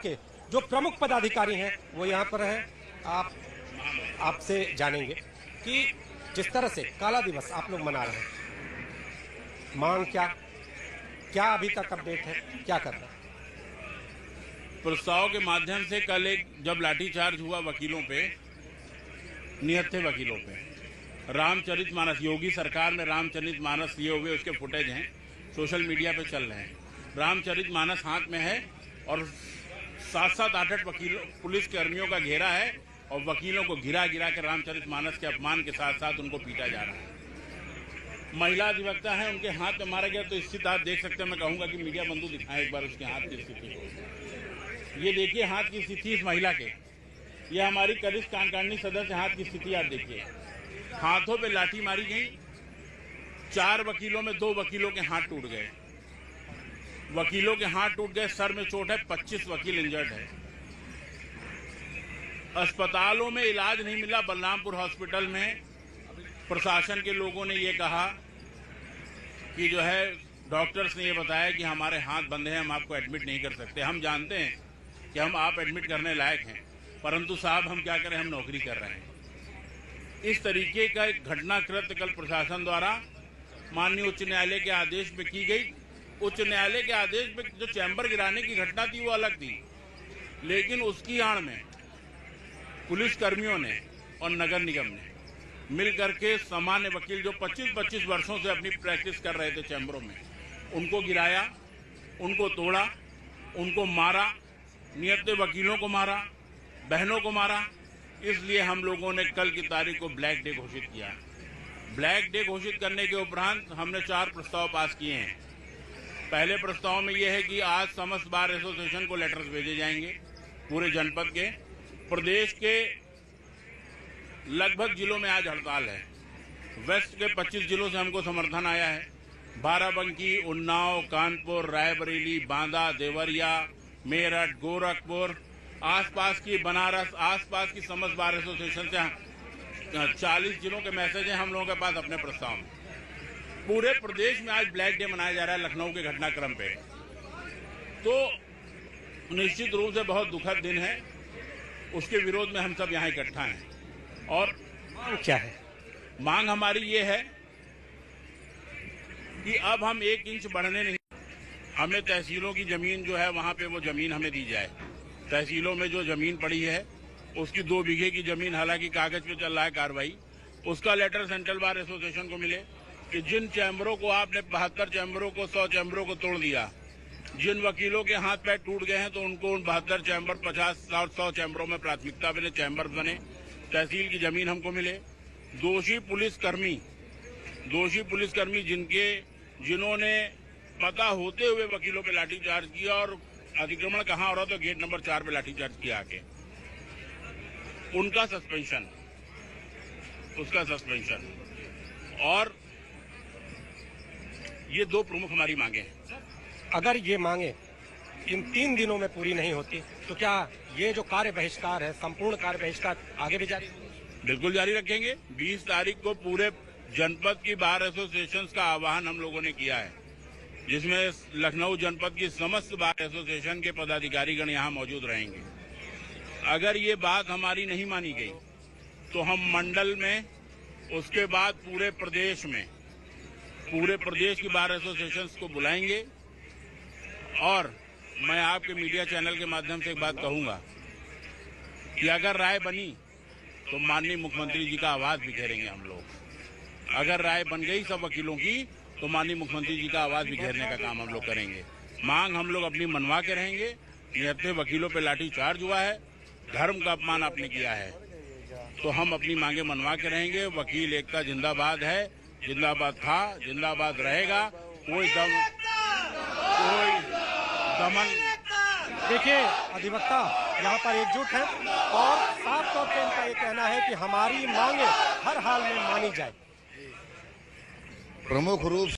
के जो प्रमुख पदाधिकारी हैं वो यहाँ पर हैं। आपसे जानेंगे कि जिस तरह से काला दिवस आप लोग मना रहे हैं, मांग क्या अभी तक अपडेट है, क्या कर रहे हैं? प्रस्ताव के माध्यम से कल एक जब लाठीचार्ज हुआ वकीलों पे, निहत्थे वकीलों पे, रामचरितमानस, योगी सरकार में रामचरितमानस लिए हुए उसके फुटेज हैं, सोशल मीडिया पे चल रहे हैं। रामचरितमानस हाथ में है और 7-8 वकीलों पुलिस कर्मियों का घेरा है और वकीलों को गिरा के रामचरितमानस के अपमान के साथ साथ उनको पीटा जा रहा है। महिला अधिवक्ता है, उनके हाथ में मारा गया। तो स्थिति आप देख सकते हैं। मैं कहूंगा कि मीडिया बंधु दिखाएं एक बार उसके हाथ की स्थिति को। ये देखिए हाथ की स्थिति इस महिला के, ये हमारी कनिष्ठ कार्यकारिणी सदस्य हाथ की स्थिति आप देखिए। हाथों पे लाठी मारी गई, 4 वकीलों में 2 वकीलों के हाथ टूट गए। वकीलों के हाथ टूट गए, सर में चोट है, 25 वकील इंजर्ड है। अस्पतालों में इलाज नहीं मिला। बलरामपुर हॉस्पिटल में प्रशासन के लोगों ने ये कहा कि जो है डॉक्टर्स ने ये बताया कि हमारे हाथ बंधे हैं, हम आपको एडमिट नहीं कर सकते। हम जानते हैं कि हम आप एडमिट करने लायक हैं, परंतु साहब हम क्या करें, हम नौकरी कर रहे हैं। इस तरीके का एक घटना कृत्य कल प्रशासन द्वारा माननीय उच्च न्यायालय के आदेश में की गई। उच्च न्यायालय के आदेश में जो चैम्बर गिराने की घटना थी वो अलग थी, लेकिन उसकी आड़ में पुलिस कर्मियों ने और नगर निगम ने मिल करके सामान्य वकील जो 25-25 वर्षों से अपनी प्रैक्टिस कर रहे थे चैम्बरों में, उनको गिराया, उनको तोड़ा, उनको मारा, नियत वकीलों को मारा, बहनों को मारा। इसलिए हम लोगों ने कल की तारीख को ब्लैक डे घोषित किया। ब्लैक डे घोषित करने के उपरांत हमने 4 प्रस्ताव पास किए हैं। पहले प्रस्ताव में यह है कि आज समस्त बार एसोसिएशन को लेटर्स भेजे जाएंगे पूरे जनपद के। प्रदेश के लगभग जिलों में आज हड़ताल है। वेस्ट के 25 जिलों से हमको समर्थन आया है। बाराबंकी, उन्नाव, कानपुर, रायबरेली, बांदा, देवरिया, मेरठ, गोरखपुर, आसपास की बनारस, आसपास की समस्त बार एसोसिएशन से 40 जिलों के मैसेज हैं हम लोगों के पास अपने प्रस्ताव में। पूरे प्रदेश में आज ब्लैक डे मनाया जा रहा है लखनऊ के घटनाक्रम पे। तो निश्चित रूप से बहुत दुखद दिन है। उसके विरोध में हम सब यहाँ इकट्ठा हैं। और क्या है मांग हमारी ये है कि अब हम 1 इंच बढ़ने नहीं, हमें तहसीलों की जमीन जो है वहाँ पे वो जमीन हमें दी जाए। तहसीलों में जो जमीन पड़ी है उसकी 2 बीघे की जमीन, हालांकि कागज पे चल रहा है कार्रवाई, उसका लेटर सेंट्रल बार एसोसिएशन को मिले कि जिन चैम्बरों को आपने 72 चैम्बरों को 100 चैम्बरों को तोड़ दिया, जिन वकीलों के हाथ पैर टूट गए हैं तो उनको उन 72 चैम्बर 50 और 100 चैम्बरों में प्राथमिकता बने, चैम्बर बने, तहसील की जमीन हमको मिले। दोषी पुलिसकर्मी जिन्होंने पता होते हुए वकीलों पे लाठीचार्ज किया और अतिक्रमण कहाँ हो रहा तो गेट नंबर 4 पे लाठीचार्ज किया आके, उनका सस्पेंशन। और ये 2 प्रमुख हमारी मांगे हैं। अगर ये मांगे इन 3 दिनों में पूरी नहीं होती तो क्या ये जो कार्य बहिष्कार है, संपूर्ण कार्य बहिष्कार आगे भी जारी होगा? बिल्कुल जारी रखेंगे। 20 तारीख को पूरे जनपद की बार एसोसिएशन का आह्वान हम लोगों ने किया है, जिसमें लखनऊ जनपद की समस्त बार एसोसिएशन के पदाधिकारीगण यहाँ मौजूद रहेंगे। अगर ये बात हमारी नहीं मानी गई तो हम मंडल में, उसके बाद पूरे प्रदेश की बार एसोसिएशन को बुलाएंगे। और मैं आपके मीडिया चैनल के माध्यम से एक बात कहूंगा कि अगर राय बनी तो माननीय मुख्यमंत्री जी का आवाज बिखेरेंगे हम लोग। अगर राय बन गई सब वकीलों की तो माननीय मुख्यमंत्री जी का आवाज बिखेरने का काम हम लोग करेंगे। मांग हम लोग अपनी मनवा के रहेंगे। निहत्थे वकीलों पे लाठीचार्ज हुआ है, धर्म का अपमान आपने किया है, तो हम अपनी मांगे मनवा के रहेंगे। वकील एकता जिंदाबाद है, जिंदाबाद था, जिंदाबाद रहेगा। कोई दमन। देखिए अधिवक्ता यहाँ पर एकजुट है और साफ तौर पे इनका ये कहना है कि हमारी मांगे हर हाल में मानी जाए। प्रमुख रूप